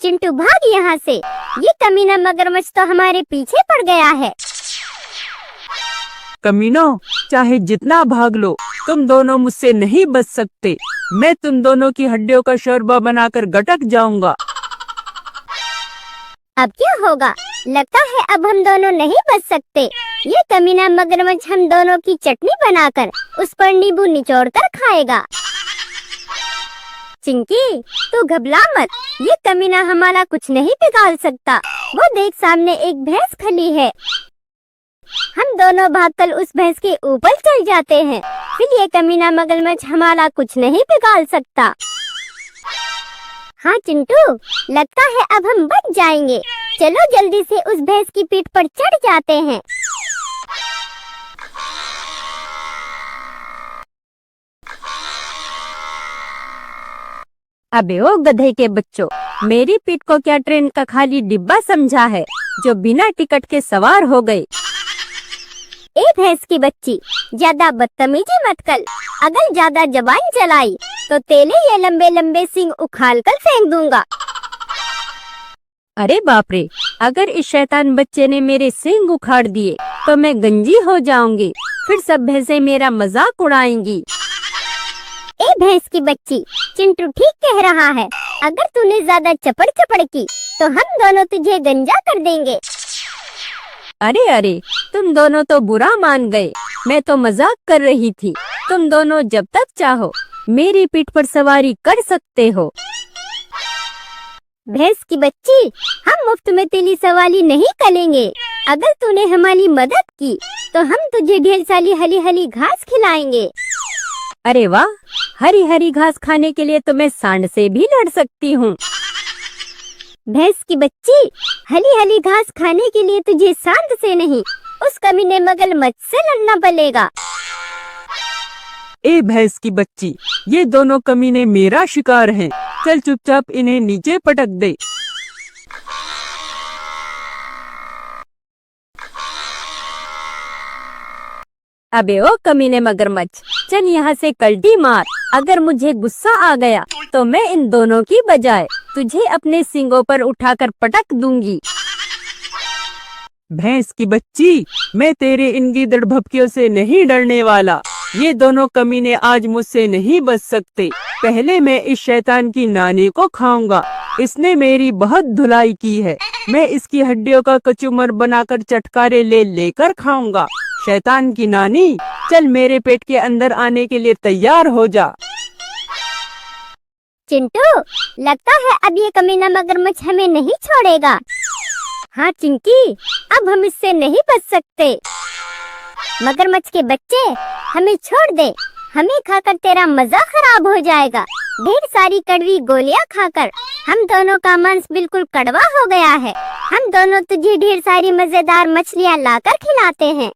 चिंटू भाग यहाँ से, ये कमीना मगरमच्छ तो हमारे पीछे पड़ गया है। कमीनों, चाहे जितना भाग लो, तुम दोनों मुझसे नहीं बच सकते। मैं तुम दोनों की हड्डियों का शोरबा बनाकर गटक जाऊंगा। अब क्या होगा? लगता है अब हम दोनों नहीं बच सकते। ये कमीना मगरमच्छ हम दोनों की चटनी बनाकर उस पर नींबू निचोड़कर खाएगा। चिंकी, तू घबरा मत, ये कमीना हमारा कुछ नहीं बिगाड़ सकता। वो देख, सामने एक भैंस खली है। हम दोनों भागकर उस भैंस के ऊपर चढ़ जाते हैं, फिर ये कमीना मगरमच्छ हमारा कुछ नहीं बिगाड़ सकता। हाँ चिंटू, लगता है अब हम बच जाएंगे। चलो जल्दी से उस भैंस की पीठ पर चढ़ जाते हैं। अबे ओ गधे के बच्चों, मेरी पीठ को क्या ट्रेन का खाली डिब्बा समझा है जो बिना टिकट के सवार हो गए? ए भैंस की बच्ची, ज्यादा बदतमीजी मत कर। अगर ज्यादा जबान चलाई तो तेरे ये लंबे लंबे सींग उखाड़ कर फेंक दूंगा। अरे बाप रे, अगर इस शैतान बच्चे ने मेरे सींग उखाड़ दिए तो मैं गंजी हो जाऊंगी। फिर सब भैंसें मेरा मजाक उड़ाएंगी। ए भैंस की बच्ची, चिंटू ठीक कह रहा है। अगर तूने ज्यादा चपड़ की तो हम दोनों तुझे गंजा कर देंगे। अरे अरे, तुम दोनों तो बुरा मान गए। मैं तो मजाक कर रही थी। तुम दोनों जब तक चाहो मेरी पीठ पर सवारी कर सकते हो। भैंस की बच्ची, हम मुफ्त में तेरी सवारी नहीं करेंगे। अगर तूने हमारी मदद की तो हम तुझे ढेर सारी हरी हरी घास खिलाएंगे। अरे वाह, हरी हरी घास खाने के लिए तो मैं सांड से भी लड़ सकती हूँ। भैंस की बच्ची, हरी हरी घास खाने के लिए तुझे सांड से नहीं, उस कमीने मगरमच्छ से लड़ना पड़ेगा। ए भैंस की बच्ची, ये दोनों कमीने मेरा शिकार हैं। चल चुपचाप इन्हें नीचे पटक दे। अबे ओ कमीने मगरमच्छ, चल यहाँ से कल्टी मार। अगर मुझे गुस्सा आ गया तो मैं इन दोनों की बजाय तुझे अपने सींगों पर उठाकर पटक दूंगी। भैंस की बच्ची, मैं तेरे इन गीदड़ भभकियों से नहीं डरने वाला। ये दोनों कमीने आज मुझसे नहीं बच सकते। पहले मैं इस शैतान की नानी को खाऊंगा। इसने मेरी बहुत धुलाई की है। मैं इसकी हड्डियों का कचूमर बनाकर चटकारे ले लेकर खाऊंगा। शैतान की नानी, चल मेरे पेट के अंदर आने के लिए तैयार हो जा। चिंटू, लगता है अब ये कमीना मगरमच्छ हमें नहीं छोड़ेगा। हाँ चिंकी, अब हम इससे नहीं बच सकते। मगरमच्छ के बच्चे, हमें छोड़ दे। हमें खाकर तेरा मजा खराब हो जाएगा। ढेर सारी कड़वी गोलियां खाकर हम दोनों का मांस बिल्कुल कड़वा हो गया है। हम दोनों तुझे ढेर सारी मजेदार मछलियां लाकर खिलाते हैं।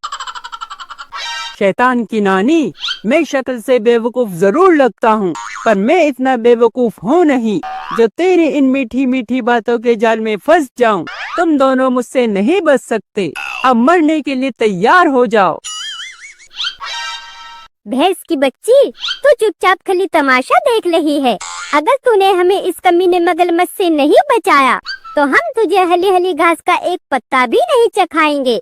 शैतान की नानी, मैं शक्ल से बेवकूफ जरूर लगता हूँ, पर मैं इतना बेवकूफ हूँ नहीं जो तेरी इन मीठी मीठी बातों के जाल में फंस जाऊं। तुम दोनों मुझसे नहीं बच सकते। अब मरने के लिए तैयार हो जाओ। भैंस की बच्ची, तू चुपचाप खाली तमाशा देख रही है। अगर तूने हमें इस कमीने मगरमच्छ से नहीं बचाया तो हम तुझे हली हली घास का एक पत्ता भी नहीं चखाएंगे।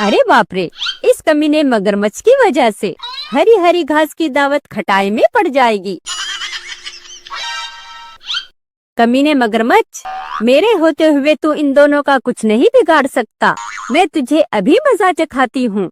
अरे बाप रे, इस कमीने मगरमच्छ की वजह से हरी हरी घास की दावत खटाई में पड़ जाएगी। कमीने मगरमच्छ, मेरे होते हुए तू इन दोनों का कुछ नहीं बिगाड़ सकता। मैं तुझे अभी मजा चखाती हूँ।